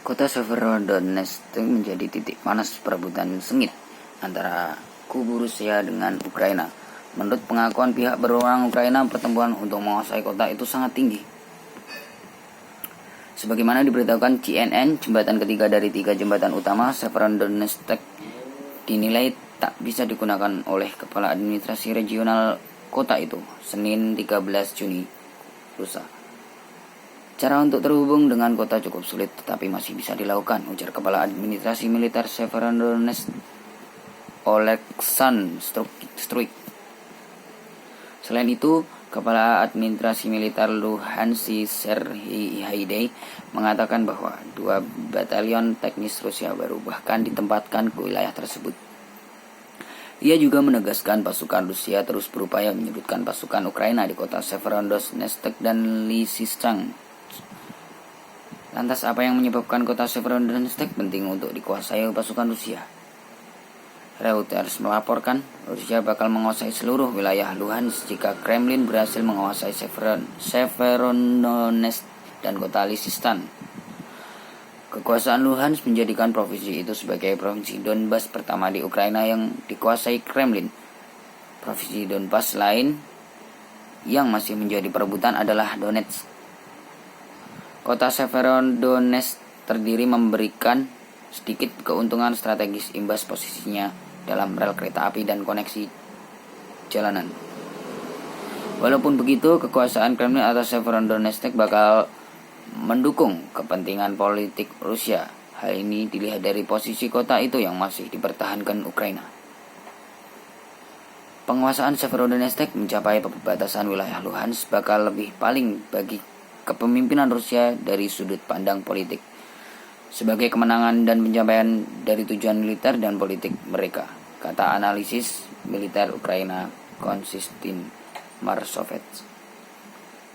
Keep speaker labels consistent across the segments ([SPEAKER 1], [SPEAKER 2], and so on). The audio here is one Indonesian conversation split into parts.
[SPEAKER 1] Kota Severodonetsk menjadi titik panas perebutan sengit antara kubu Rusia dengan Ukraina. Menurut pengakuan pihak berwenang Ukraina, pertempuran untuk menguasai kota itu sangat tinggi. Sebagaimana diberitakan CNN, jembatan ketiga dari 3 jembatan utama Severodonetsk dinilai tak bisa digunakan oleh kepala administrasi regional kota itu Senin 13 Juni lusa. Cara untuk terhubung dengan kota cukup sulit, tetapi masih bisa dilakukan, ujar Kepala Administrasi Militer Severodonetsk, Oleksandr Struik. Selain itu, Kepala Administrasi Militer Luhansk Serhiy Haidai mengatakan bahwa 2 batalion teknis Rusia baru bahkan ditempatkan ke wilayah tersebut. Ia juga menegaskan pasukan Rusia terus berupaya menyudutkan pasukan Ukraina di kota Severodonetsk dan Lysychansk. Lantas apa yang menyebabkan kota Severodonetsk penting untuk dikuasai pasukan Rusia? Reuters melaporkan Rusia bakal menguasai seluruh wilayah Luhansk jika Kremlin berhasil menguasai Severodonetsk dan kota Lysychansk. Kekuasaan Luhansk menjadikan provinsi itu sebagai provinsi Donbas pertama di Ukraina yang dikuasai Kremlin. Provinsi Donbas lain yang masih menjadi perebutan adalah Donetsk. Kota Severodonetsk terdiri memberikan sedikit keuntungan strategis imbas posisinya dalam rel kereta api dan koneksi jalanan. Walaupun begitu, kekuasaan Kremlin atas Severodonetsk bakal mendukung kepentingan politik Rusia. Hal ini dilihat dari posisi kota itu yang masih dipertahankan Ukraina. Penguasaan Severodonetsk mencapai perbatasan wilayah Luhansk bakal lebih paling bagi kepemimpinan Rusia dari sudut pandang politik sebagai kemenangan dan pencapaian dari tujuan militer dan politik mereka, kata analisis militer Ukraina Konstantin Marsovets.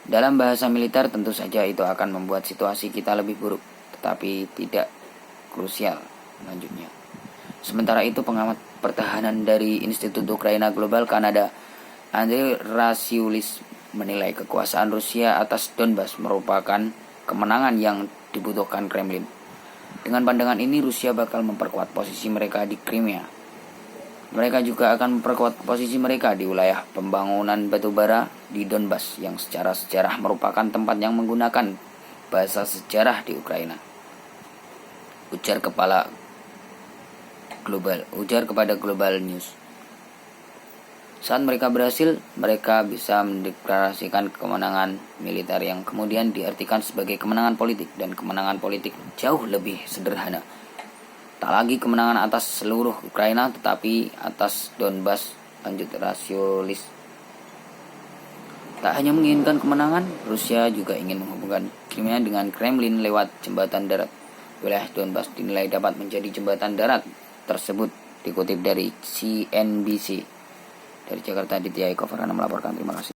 [SPEAKER 1] Dalam bahasa militer tentu saja itu akan membuat situasi kita lebih buruk, tetapi tidak krusial, lanjutnya. Sementara itu pengamat pertahanan dari Institut Ukraina Global Kanada Andrei Rasiulis menilai kekuasaan Rusia atas Donbas merupakan kemenangan yang dibutuhkan Kremlin. Dengan pandangan ini, Rusia bakal memperkuat posisi mereka di Crimea. Mereka juga akan memperkuat posisi mereka di wilayah pembangunan batubara di Donbas yang secara sejarah merupakan tempat yang menggunakan bahasa sejarah di Ukraina. Ujar kepada Global News. Saat mereka berhasil, mereka bisa mendeklarasikan kemenangan militer yang kemudian diartikan sebagai kemenangan politik, dan kemenangan politik jauh lebih sederhana. Tak lagi kemenangan atas seluruh Ukraina, tetapi atas Donbas, lanjut Rasiulis. Tak hanya menginginkan kemenangan, Rusia juga ingin menghubungkan Crimea dengan Kremlin lewat jembatan darat. Wilayah Donbas dinilai dapat menjadi jembatan darat tersebut, dikutip dari CNBC. Dari Jakarta, Ditya Eko Farhana melaporkan. Terima kasih.